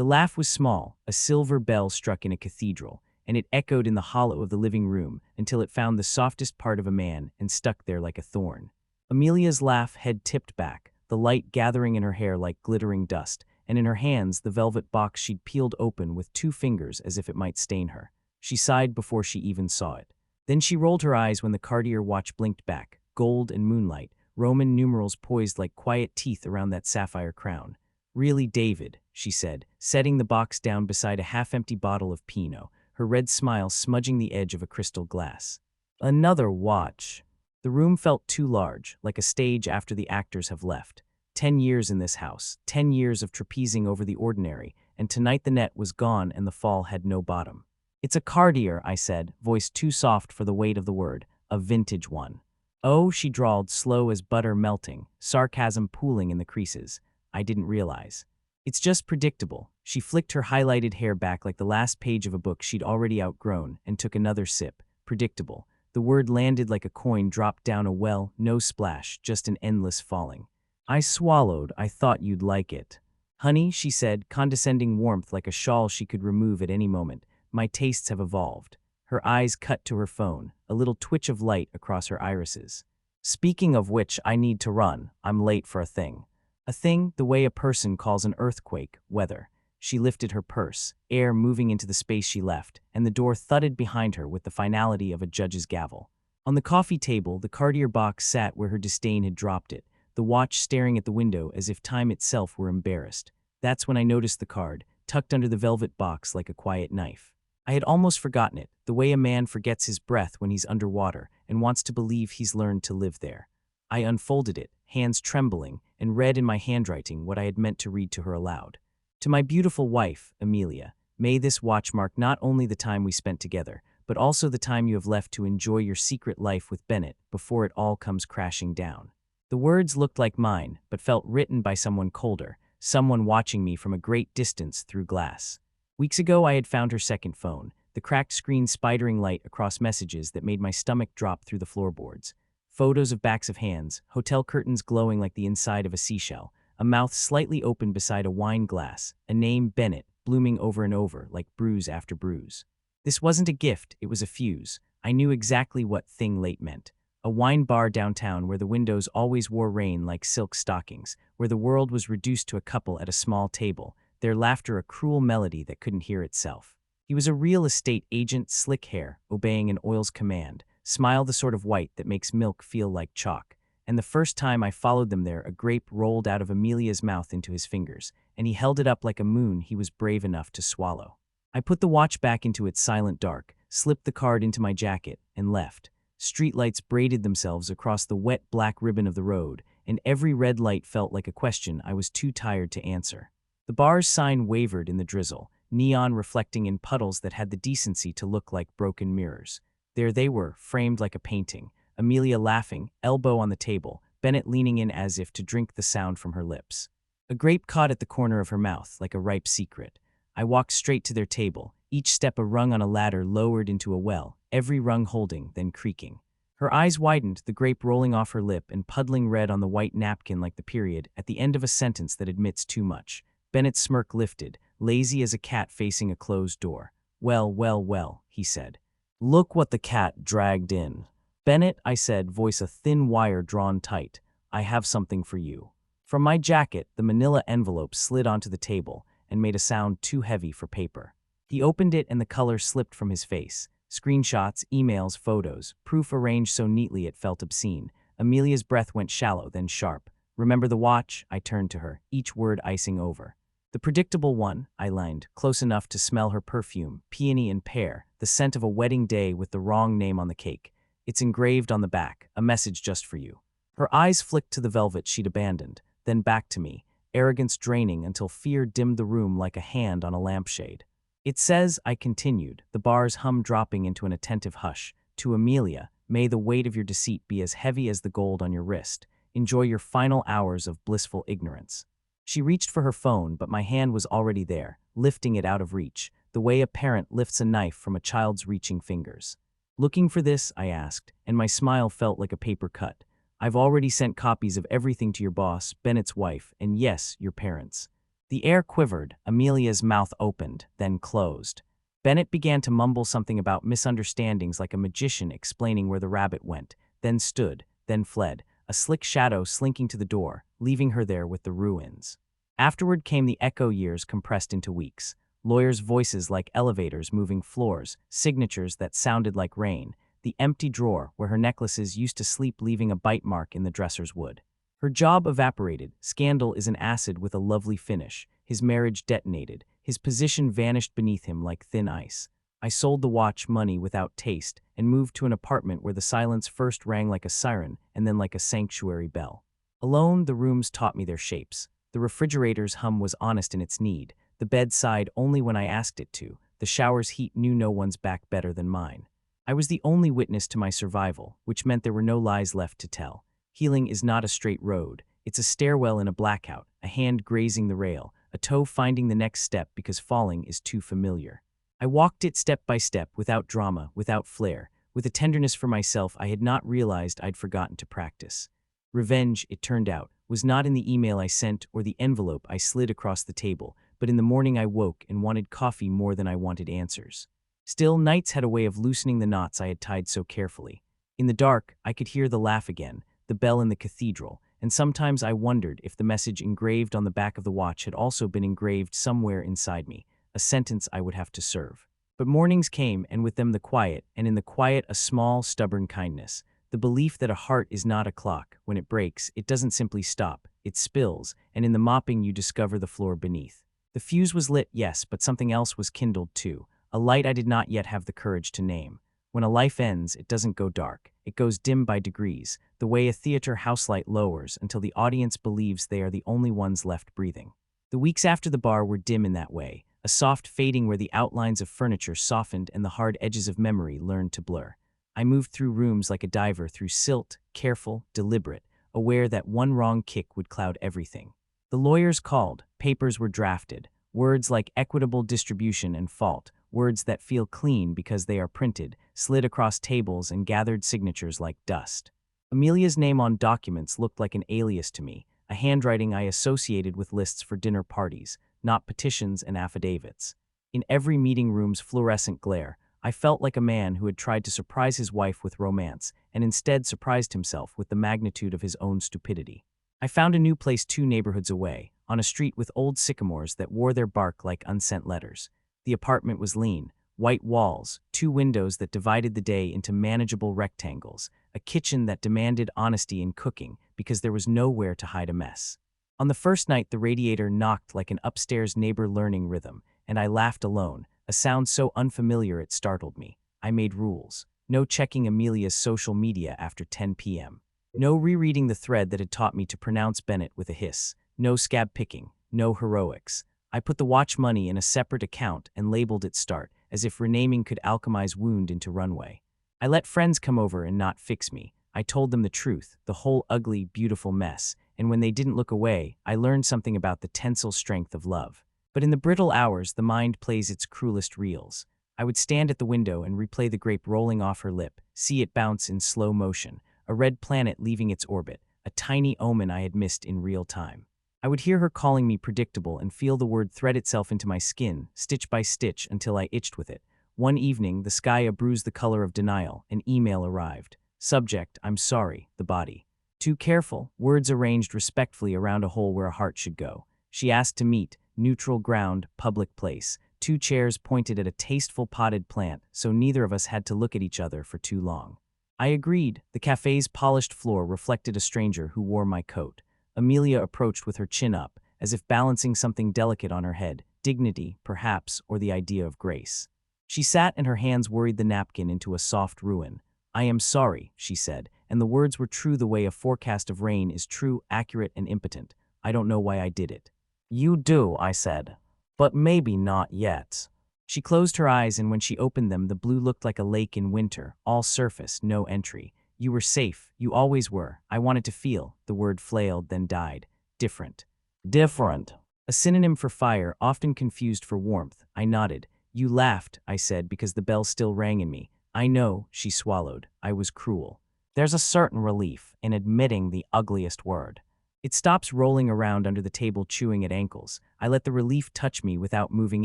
The laugh was small, a silver bell struck in a cathedral, and it echoed in the hollow of the living room until it found the softest part of a man and stuck there like a thorn. Amelia's laugh, head tipped back, the light gathering in her hair like glittering dust, and in her hands the velvet box she'd peeled open with 2 fingers as if it might stain her. She sighed before she even saw it. Then she rolled her eyes when the Cartier watch blinked back, gold and moonlight, Roman numerals poised like quiet teeth around that sapphire crown. "Really, David," she said, setting the box down beside a half-empty bottle of Pinot, her red smile smudging the edge of a crystal glass. "Another watch." The room felt too large, like a stage after the actors have left. 10 years in this house, 10 years of trapezing over the ordinary, and tonight the net was gone and the fall had no bottom. "It's a Cartier," I said, voice too soft for the weight of the word, "a vintage one." "Oh," she drawled, slow as butter melting, sarcasm pooling in the creases. I didn't realize. "It's just predictable." She flicked her highlighted hair back like the last page of a book she'd already outgrown and took another sip. Predictable. The word landed like a coin dropped down a well, no splash, just an endless falling. I swallowed. "I thought you'd like it." "Honey," she said, condescending warmth like a shawl she could remove at any moment, "my tastes have evolved." Her eyes cut to her phone, a little twitch of light across her irises. "Speaking of which, I need to run. I'm late for a thing." A thing, the way a person calls an earthquake, weather. She lifted her purse, air moving into the space she left, and the door thudded behind her with the finality of a judge's gavel. On the coffee table, the Cartier box sat where her disdain had dropped it, the watch staring at the window as if time itself were embarrassed. That's when I noticed the card, tucked under the velvet box like a quiet knife. I had almost forgotten it, the way a man forgets his breath when he's underwater and wants to believe he's learned to live there. I unfolded it, hands trembling, and read in my handwriting what I had meant to read to her aloud. "To my beautiful wife, Amelia, may this watch mark not only the time we spent together, but also the time you have left to enjoy your secret life with Bennett before it all comes crashing down." The words looked like mine, but felt written by someone colder, someone watching me from a great distance through glass. Weeks ago I had found her second phone, the cracked screen spidering light across messages that made my stomach drop through the floorboards. Photos of backs of hands, hotel curtains glowing like the inside of a seashell, a mouth slightly open beside a wine glass, a name Bennett blooming over and over like bruise after bruise. This wasn't a gift, it was a fuse. I knew exactly what thing late meant. A wine bar downtown where the windows always wore rain like silk stockings, where the world was reduced to a couple at a small table, their laughter a cruel melody that couldn't hear itself. He was a real estate agent, slick hair, obeying an oil's command, smile the sort of white that makes milk feel like chalk. And the first time I followed them there, a grape rolled out of Amelia's mouth into his fingers, and he held it up like a moon he was brave enough to swallow. I put the watch back into its silent dark, slipped the card into my jacket, and left. Streetlights braided themselves across the wet black ribbon of the road, and every red light felt like a question I was too tired to answer. The bar's sign wavered in the drizzle, neon reflecting in puddles that had the decency to look like broken mirrors. There they were, framed like a painting, Amelia laughing, elbow on the table, Bennett leaning in as if to drink the sound from her lips. A grape caught at the corner of her mouth, like a ripe secret. I walked straight to their table, each step a rung on a ladder lowered into a well, every rung holding, then creaking. Her eyes widened, the grape rolling off her lip and puddling red on the white napkin like the period at the end of a sentence that admits too much. Bennett's smirk lifted, lazy as a cat facing a closed door. "Well, well, well," he said. "Look what the cat dragged in." "Bennett," I said, voice a thin wire drawn tight, "I have something for you." From my jacket, the manila envelope slid onto the table and made a sound too heavy for paper. He opened it and the color slipped from his face. Screenshots, emails, photos, proof arranged so neatly it felt obscene. Amelia's breath went shallow, then sharp. "Remember the watch?" I turned to her, each word icing over. "The predictable one," I lined, close enough to smell her perfume, peony and pear, the scent of a wedding day with the wrong name on the cake. "It's engraved on the back, a message just for you." Her eyes flicked to the velvet she'd abandoned, then back to me, arrogance draining until fear dimmed the room like a hand on a lampshade. "It says," I continued, the bar's hum dropping into an attentive hush, "to Amelia, may the weight of your deceit be as heavy as the gold on your wrist. Enjoy your final hours of blissful ignorance." She reached for her phone, but my hand was already there, lifting it out of reach, the way a parent lifts a knife from a child's reaching fingers. "Looking for this?" I asked, and my smile felt like a paper cut. "I've already sent copies of everything to your boss, Bennett's wife, and yes, your parents." The air quivered, Amelia's mouth opened, then closed. Bennett began to mumble something about misunderstandings like a magician explaining where the rabbit went, then stood, then fled, a slick shadow slinking to the door, leaving her there with the ruins. Afterward came the echo years compressed into weeks. Lawyers' voices like elevators moving floors, signatures that sounded like rain, the empty drawer where her necklaces used to sleep leaving a bite mark in the dresser's wood. Her job evaporated, scandal is an acid with a lovely finish, his marriage detonated, his position vanished beneath him like thin ice. I sold the watch money without taste and moved to an apartment where the silence first rang like a siren and then like a sanctuary bell. Alone, the rooms taught me their shapes. The refrigerator's hum was honest in its need, the bed sighed only when I asked it to, the shower's heat knew no one's back better than mine. I was the only witness to my survival, which meant there were no lies left to tell. Healing is not a straight road, it's a stairwell in a blackout, a hand grazing the rail, a toe finding the next step because falling is too familiar. I walked it step by step, without drama, without flair, with a tenderness for myself I had not realized I'd forgotten to practice. Revenge, it turned out, was not in the email I sent or the envelope I slid across the table, but in the morning I woke and wanted coffee more than I wanted answers. Still, nights had a way of loosening the knots I had tied so carefully. In the dark, I could hear the laugh again, the bell in the cathedral, and sometimes I wondered if the message engraved on the back of the watch had also been engraved somewhere inside me, a sentence I would have to serve. But mornings came, and with them the quiet, and in the quiet a small, stubborn kindness, the belief that a heart is not a clock. When it breaks, it doesn't simply stop, it spills, and in the mopping you discover the floor beneath. The fuse was lit, yes, but something else was kindled too, a light I did not yet have the courage to name. When a life ends, it doesn't go dark. It goes dim by degrees, the way a theater house light lowers until the audience believes they are the only ones left breathing. The weeks after the bar were dim in that way, a soft fading where the outlines of furniture softened and the hard edges of memory learned to blur. I moved through rooms like a diver through silt, careful, deliberate, aware that one wrong kick would cloud everything. The lawyers called, papers were drafted, words like equitable distribution and fault, words that feel clean because they are printed, slid across tables and gathered signatures like dust. Amelia's name on documents looked like an alias to me, a handwriting I associated with lists for dinner parties, not petitions and affidavits. In every meeting room's fluorescent glare, I felt like a man who had tried to surprise his wife with romance and instead surprised himself with the magnitude of his own stupidity. I found a new place 2 neighborhoods away, on a street with old sycamores that wore their bark like unsent letters. The apartment was lean, white walls, 2 windows that divided the day into manageable rectangles, a kitchen that demanded honesty in cooking because there was nowhere to hide a mess. On the first night, the radiator knocked like an upstairs neighbor learning rhythm, and I laughed alone, a sound so unfamiliar it startled me. I made rules. No checking Amelia's social media after 10 p.m. No rereading the thread that had taught me to pronounce Bennett with a hiss. No scab picking. No heroics. I put the watch money in a separate account and labeled it Start, as if renaming could alchemize wound into runway. I let friends come over and not fix me. I told them the truth, the whole ugly, beautiful mess, and when they didn't look away, I learned something about the tensile strength of love. But in the brittle hours, the mind plays its cruelest reels. I would stand at the window and replay the grape rolling off her lip, see it bounce in slow motion, a red planet leaving its orbit, a tiny omen I had missed in real time. I would hear her calling me predictable and feel the word thread itself into my skin, stitch by stitch, until I itched with it. One evening, the sky a bruise the color of denial, an email arrived. Subject, I'm sorry, the body. Too careful, words arranged respectfully around a hole where a heart should go. She asked to meet, neutral ground, public place. 2 chairs pointed at a tasteful potted plant, so neither of us had to look at each other for too long. I agreed. The cafe's polished floor reflected a stranger who wore my coat. Amelia approached with her chin up, as if balancing something delicate on her head, dignity, perhaps, or the idea of grace. She sat and her hands worried the napkin into a soft ruin. I am sorry, she said, and the words were true the way a forecast of rain is true, accurate, and impotent. I don't know why I did it. You do, I said. But maybe not yet. She closed her eyes, and when she opened them, the blue looked like a lake in winter, all surface, no entry. You were safe. You always were. I wanted to feel. The word flailed, then died. Different. Different. A synonym for fire, often confused for warmth. I nodded. You laughed, I said, because the bell still rang in me. I know, she swallowed. I was cruel. There's a certain relief in admitting the ugliest word. It stops rolling around under the table, chewing at ankles. I let the relief touch me without moving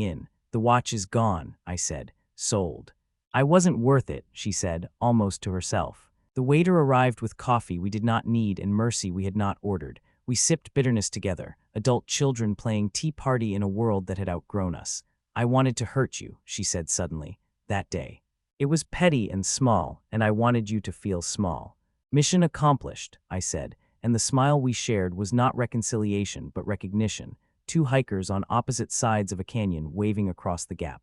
in. The watch is gone, I said. Sold. I wasn't worth it, she said, almost to herself. The waiter arrived with coffee we did not need and mercy we had not ordered. We sipped bitterness together, adult children playing tea party in a world that had outgrown us. I wanted to hurt you, she said suddenly, that day. It was petty and small, and I wanted you to feel small. Mission accomplished, I said, and the smile we shared was not reconciliation but recognition, two hikers on opposite sides of a canyon waving across the gap.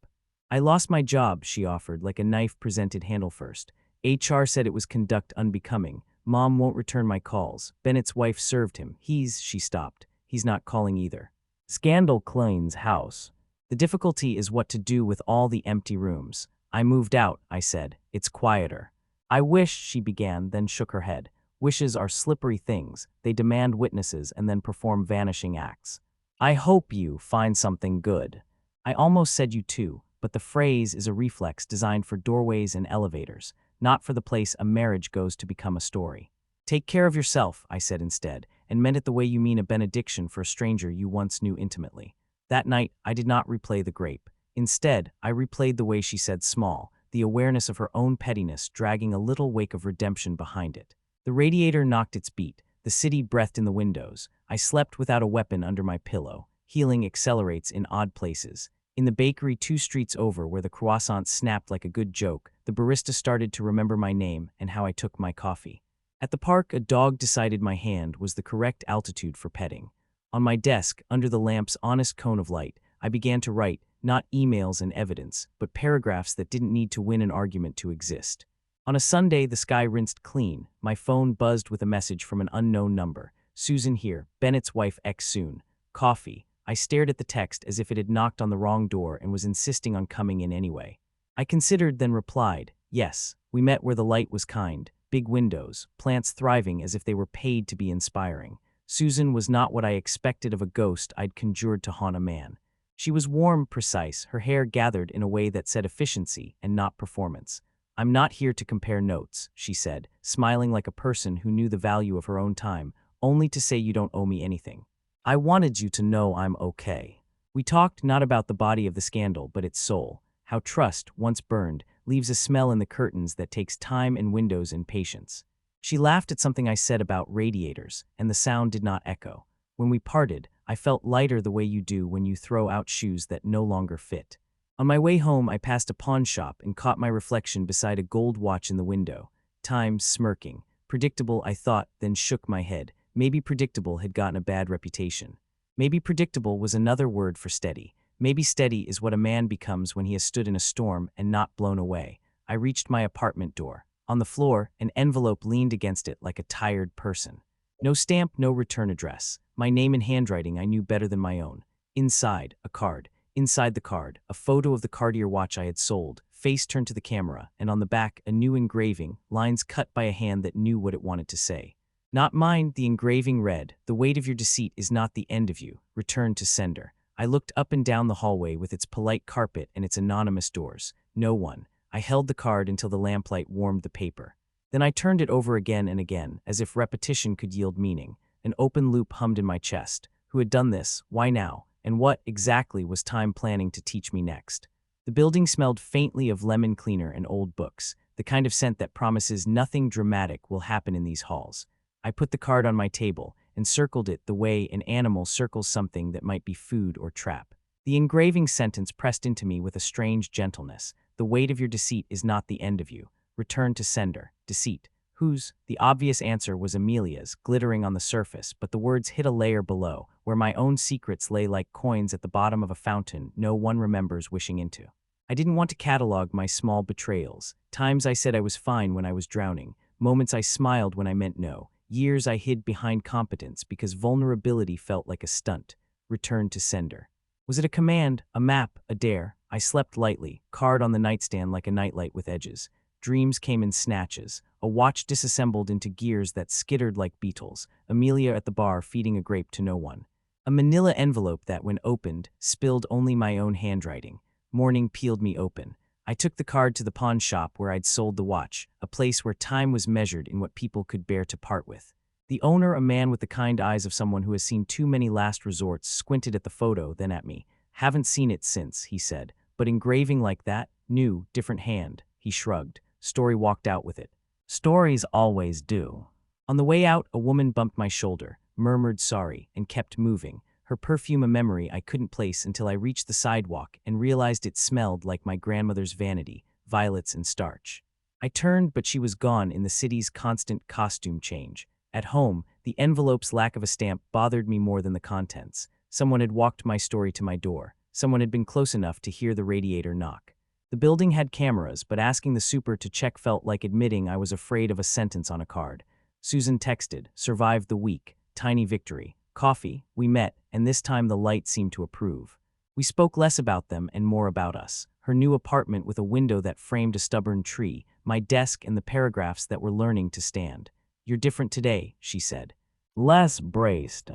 I lost my job, she offered, like a knife presented handle first. HR said it was conduct unbecoming. Mom won't return my calls. Bennett's wife served him. She stopped. He's not calling either. Scandal cleans house. The difficulty is what to do with all the empty rooms. I moved out, I said. It's quieter. I wish, she began, then shook her head. Wishes are slippery things. They demand witnesses and then perform vanishing acts. I hope you find something good. I almost said you too, but the phrase is a reflex designed for doorways and elevators, not for the place a marriage goes to become a story. Take care of yourself, I said instead, and meant it the way you mean a benediction for a stranger you once knew intimately. That night, I did not replay the grape. Instead, I replayed the way she said small, the awareness of her own pettiness dragging a little wake of redemption behind it. The radiator knocked its beat. The city breathed in the windows. I slept without a weapon under my pillow. Healing accelerates in odd places. In the bakery 2 streets over, where the croissants snapped like a good joke, the barista started to remember my name and how I took my coffee. At the park, a dog decided my hand was the correct altitude for petting. On my desk, under the lamp's honest cone of light, I began to write, not emails and evidence, but paragraphs that didn't need to win an argument to exist. On a Sunday, the sky rinsed clean. My phone buzzed with a message from an unknown number. Susan here, Bennett's wife X soon. Coffee. I stared at the text as if it had knocked on the wrong door and was insisting on coming in anyway. I considered, then replied, yes. We met where the light was kind. Big windows, plants thriving as if they were paid to be inspiring. Susan was not what I expected of a ghost I'd conjured to haunt a man. She was warm, precise, her hair gathered in a way that said efficiency and not performance. I'm not here to compare notes, she said, smiling like a person who knew the value of her own time, only to say you don't owe me anything. I wanted you to know I'm okay. We talked not about the body of the scandal, but its soul, how trust, once burned, leaves a smell in the curtains that takes time and windows and patience. She laughed at something I said about radiators, and the sound did not echo. When we parted, I felt lighter the way you do when you throw out shoes that no longer fit. On my way home, I passed a pawn shop and caught my reflection beside a gold watch in the window. Time smirking. Predictable, I thought, then shook my head. Maybe predictable had gotten a bad reputation. Maybe predictable was another word for steady. Maybe steady is what a man becomes when he has stood in a storm and not blown away. I reached my apartment door. On the floor, an envelope leaned against it like a tired person. No stamp, no return address. My name and handwriting I knew better than my own. Inside, a card. Inside the card, a photo of the Cartier watch I had sold, face turned to the camera, and on the back, a new engraving, lines cut by a hand that knew what it wanted to say. Not mine, the engraving read, "The weight of your deceit is not the end of you. Return to sender." I looked up and down the hallway with its polite carpet and its anonymous doors. No one. I held the card until the lamplight warmed the paper. Then I turned it over again and again, as if repetition could yield meaning. An open loop hummed in my chest. Who had done this? Why now? And what, exactly, was time planning to teach me next? The building smelled faintly of lemon cleaner and old books, the kind of scent that promises nothing dramatic will happen in these halls. I put the card on my table and circled it the way an animal circles something that might be food or trap. The engraving sentence pressed into me with a strange gentleness. The weight of your deceit is not the end of you. Return to sender. Deceit. Whose? The obvious answer was Amelia's, glittering on the surface, but the words hit a layer below, where my own secrets lay like coins at the bottom of a fountain no one remembers wishing into. I didn't want to catalog my small betrayals. Times I said I was fine when I was drowning. Moments I smiled when I meant no. Years I hid behind competence because vulnerability felt like a stunt. Return to sender. Was it a command, a map, a dare? I slept lightly, card on the nightstand like a nightlight with edges. Dreams came in snatches. A watch disassembled into gears that skittered like beetles. Amelia at the bar feeding a grape to no one. A manila envelope that, when opened, spilled only my own handwriting. Morning peeled me open. I took the card to the pawn shop where I'd sold the watch, a place where time was measured in what people could bear to part with. The owner, a man with the kind eyes of someone who has seen too many last resorts, squinted at the photo, then at me. Haven't seen it since, he said. But engraving like that? New, different hand. He shrugged. Story walked out with it. Stories always do. On the way out, a woman bumped my shoulder, murmured sorry, and kept moving, her perfume a memory I couldn't place until I reached the sidewalk and realized it smelled like my grandmother's vanity, violets and starch. I turned, but she was gone in the city's constant costume change. At home, the envelope's lack of a stamp bothered me more than the contents. Someone had walked my story to my door. Someone had been close enough to hear the radiator knock. The building had cameras, but asking the super to check felt like admitting I was afraid of a sentence on a card. Susan texted, survived the week, tiny victory. Coffee, we met, and this time the light seemed to approve. We spoke less about them and more about us. Her new apartment with a window that framed a stubborn tree, my desk and the paragraphs that were learning to stand. You're different today, she said. Less braced.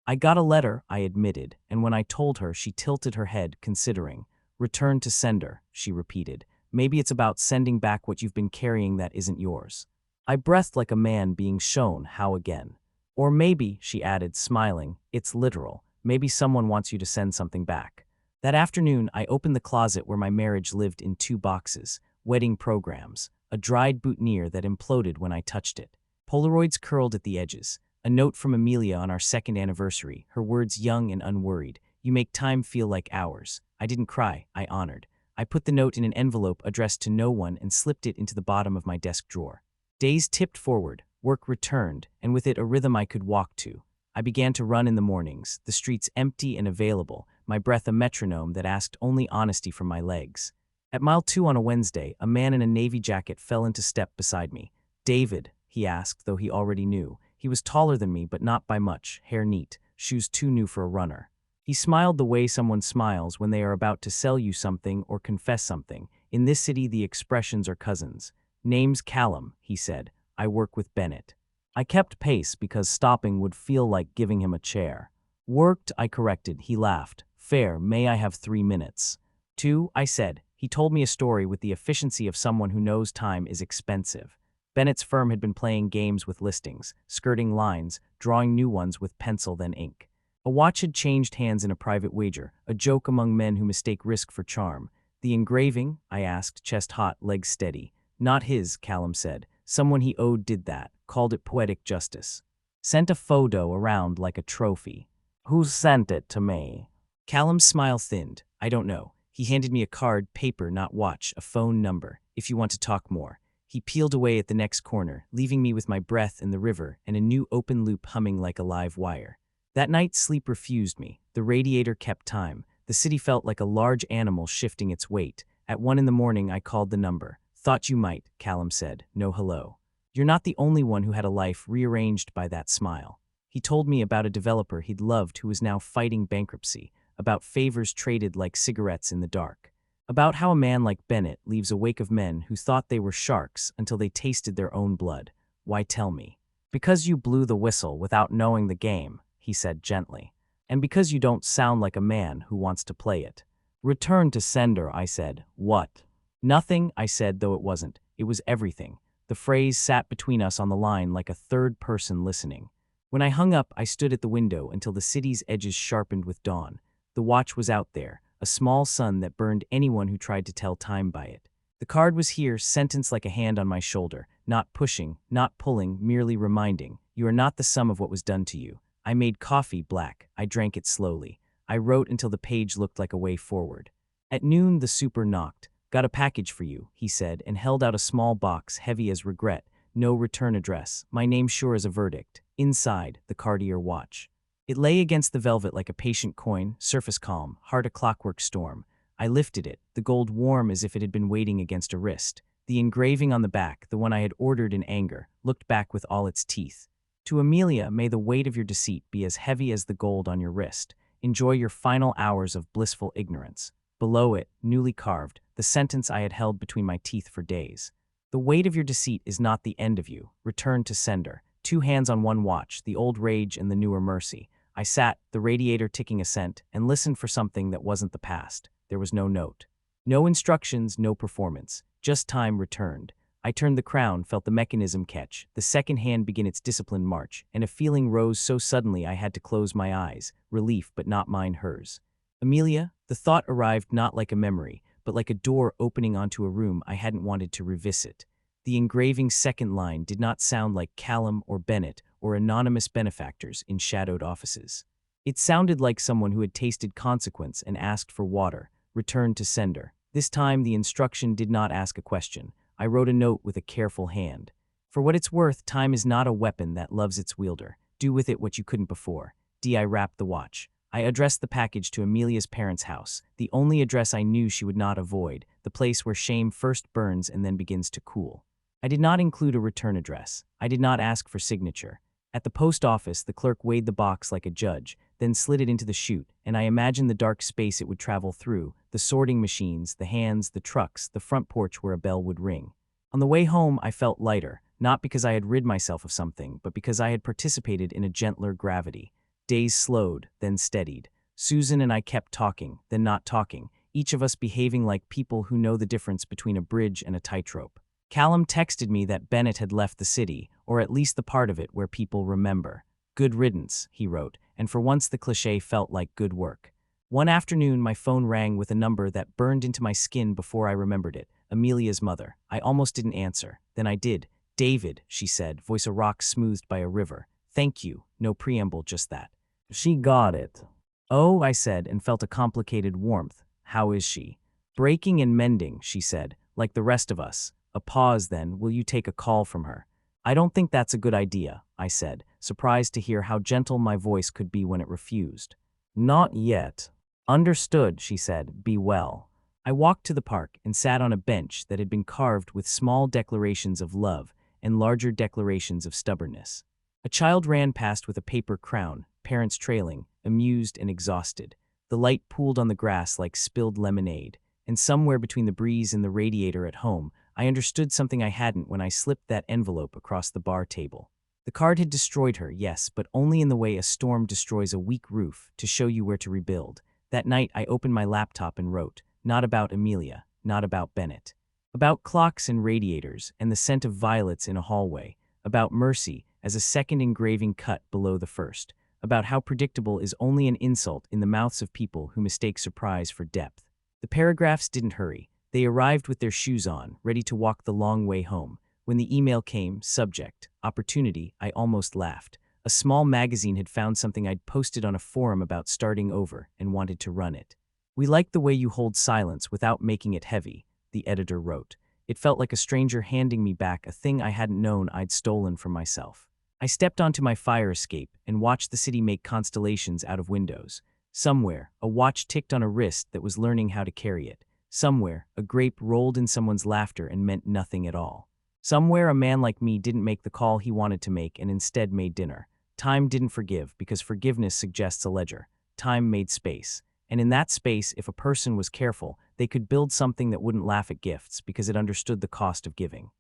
I got a letter, I admitted, and when I told her, she tilted her head, considering. Return to sender, she repeated. Maybe it's about sending back what you've been carrying that isn't yours. I breathed like a man being shown how again. Or maybe, she added, smiling, it's literal. Maybe someone wants you to send something back. That afternoon, I opened the closet where my marriage lived in 2 boxes, wedding programs, a dried boutonniere that imploded when I touched it. Polaroids curled at the edges. A note from Amelia on our 2nd anniversary, her words young and unworried. You make time feel like hours. I didn't cry, I honored. I put the note in an envelope addressed to no one and slipped it into the bottom of my desk drawer. Days tipped forward, work returned, and with it a rhythm I could walk to. I began to run in the mornings, the streets empty and available, my breath a metronome that asked only honesty from my legs. At mile 2 on a Wednesday, a man in a navy jacket fell into step beside me. David, he asked, though he already knew. He was taller than me, but not by much, hair neat, shoes too new for a runner. He smiled the way someone smiles when they are about to sell you something or confess something. In this city, the expressions are cousins. Name's Callum, he said. I work with Bennett. I kept pace because stopping would feel like giving him a chair. Worked, I corrected. He laughed. Fair, may I have 3 minutes? 2, I said. He told me a story with the efficiency of someone who knows time is expensive. Bennett's firm had been playing games with listings, skirting lines, drawing new ones with pencil then ink. A watch had changed hands in a private wager, a joke among men who mistake risk for charm. The engraving? I asked, chest hot, legs steady. Not his, Callum said. Someone he owed did that, called it poetic justice. Sent a photo around like a trophy. Who sent it to me? Callum's smile thinned. I don't know. He handed me a card, paper, not watch, a phone number, if you want to talk more. He peeled away at the next corner, leaving me with my breath in the river and a new open loop humming like a live wire. That night, sleep refused me. The radiator kept time. The city felt like a large animal shifting its weight. At 1 in the morning, I called the number. Thought you might, Callum said. No hello. You're not the only one who had a life rearranged by that smile. He told me about a developer he'd loved who was now fighting bankruptcy, about favors traded like cigarettes in the dark, about how a man like Bennett leaves a wake of men who thought they were sharks until they tasted their own blood. Why tell me? Because you blew the whistle without knowing the game, he said gently, and because you don't sound like a man who wants to play it. Return to sender, I said. What? Nothing, I said, though it wasn't. It was everything. The phrase sat between us on the line like a third person listening. When I hung up, I stood at the window until the city's edges sharpened with dawn. The watch was out there, a small sun that burned anyone who tried to tell time by it. The card was here, sentenced like a hand on my shoulder, not pushing, not pulling, merely reminding. You are not the sum of what was done to you. I made coffee black. I drank it slowly. I wrote until the page looked like a way forward. At noon, the super knocked. Got a package for you, he said, and held out a small box heavy as regret. No return address. My name sure as a verdict. Inside, the Cartier watch. It lay against the velvet like a patient coin, surface calm, heart a clockwork storm. I lifted it, the gold warm as if it had been waiting against a wrist. The engraving on the back, the one I had ordered in anger, looked back with all its teeth. To Amelia, may the weight of your deceit be as heavy as the gold on your wrist. Enjoy your final hours of blissful ignorance. Below it, newly carved, the sentence I had held between my teeth for days. The weight of your deceit is not the end of you. Return to sender. 2 hands on one watch, the old rage and the newer mercy. I sat, the radiator ticking a cent, and listened for something that wasn't the past. There was no note. No instructions, no performance. Just time returned. I turned the crown, felt the mechanism catch, the second hand begin its disciplined march, and a feeling rose so suddenly I had to close my eyes, relief but not mine hers. Amelia, the thought arrived not like a memory, but like a door opening onto a room I hadn't wanted to revisit. The engraving's second line did not sound like Callum or Bennett or anonymous benefactors in shadowed offices. It sounded like someone who had tasted consequence and asked for water, returned to sender. This time the instruction did not ask a question. I wrote a note with a careful hand. For what it's worth, time is not a weapon that loves its wielder. Do with it what you couldn't before. I wrapped the watch. I addressed the package to Amelia's parents' house, the only address I knew she would not avoid, the place where shame first burns and then begins to cool. I did not include a return address. I did not ask for signature. At the post office, the clerk weighed the box like a judge, then slid it into the chute, and I imagined the dark space it would travel through, the sorting machines, the hands, the trucks, the front porch where a bell would ring. On the way home, I felt lighter, not because I had rid myself of something, but because I had participated in a gentler gravity. Days slowed, then steadied. Susan and I kept talking, then not talking, each of us behaving like people who know the difference between a bridge and a tightrope. Callum texted me that Bennett had left the city, or at least the part of it where people remember. Good riddance, he wrote, and for once the cliché felt like good work. One afternoon, my phone rang with a number that burned into my skin before I remembered it, Amelia's mother. I almost didn't answer. Then I did. David, she said, voice a rock smoothed by a river. Thank you. No preamble, just that. She got it. Oh, I said, and felt a complicated warmth. How is she? Breaking and mending, she said, like the rest of us. A pause then, will you take a call from her? I don't think that's a good idea, I said, surprised to hear how gentle my voice could be when it refused. Not yet. Understood, she said, be well. I walked to the park and sat on a bench that had been carved with small declarations of love and larger declarations of stubbornness. A child ran past with a paper crown, parents trailing, amused and exhausted. The light pooled on the grass like spilled lemonade, and somewhere between the breeze and the radiator at home, I understood something I hadn't when I slipped that envelope across the bar table. The card had destroyed her, yes, but only in the way a storm destroys a weak roof, to show you where to rebuild. That night, I opened my laptop and wrote, not about Amelia, not about Bennett. About clocks and radiators and the scent of violets in a hallway. About mercy as a second engraving cut below the first. About how predictable is only an insult in the mouths of people who mistake surprise for depth. The paragraphs didn't hurry. They arrived with their shoes on, ready to walk the long way home. When the email came, subject, opportunity, I almost laughed. A small magazine had found something I'd posted on a forum about starting over and wanted to run it. We like the way you hold silence without making it heavy, the editor wrote. It felt like a stranger handing me back a thing I hadn't known I'd stolen from myself. I stepped onto my fire escape and watched the city make constellations out of windows. Somewhere, a watch ticked on a wrist that was learning how to carry it. Somewhere, a grape rolled in someone's laughter and meant nothing at all. Somewhere, a man like me didn't make the call he wanted to make and instead made dinner. Time didn't forgive because forgiveness suggests a ledger. Time made space. And in that space, if a person was careful, they could build something that wouldn't laugh at gifts because it understood the cost of giving.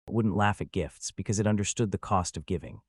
Wouldn't laugh at gifts because it understood the cost of giving.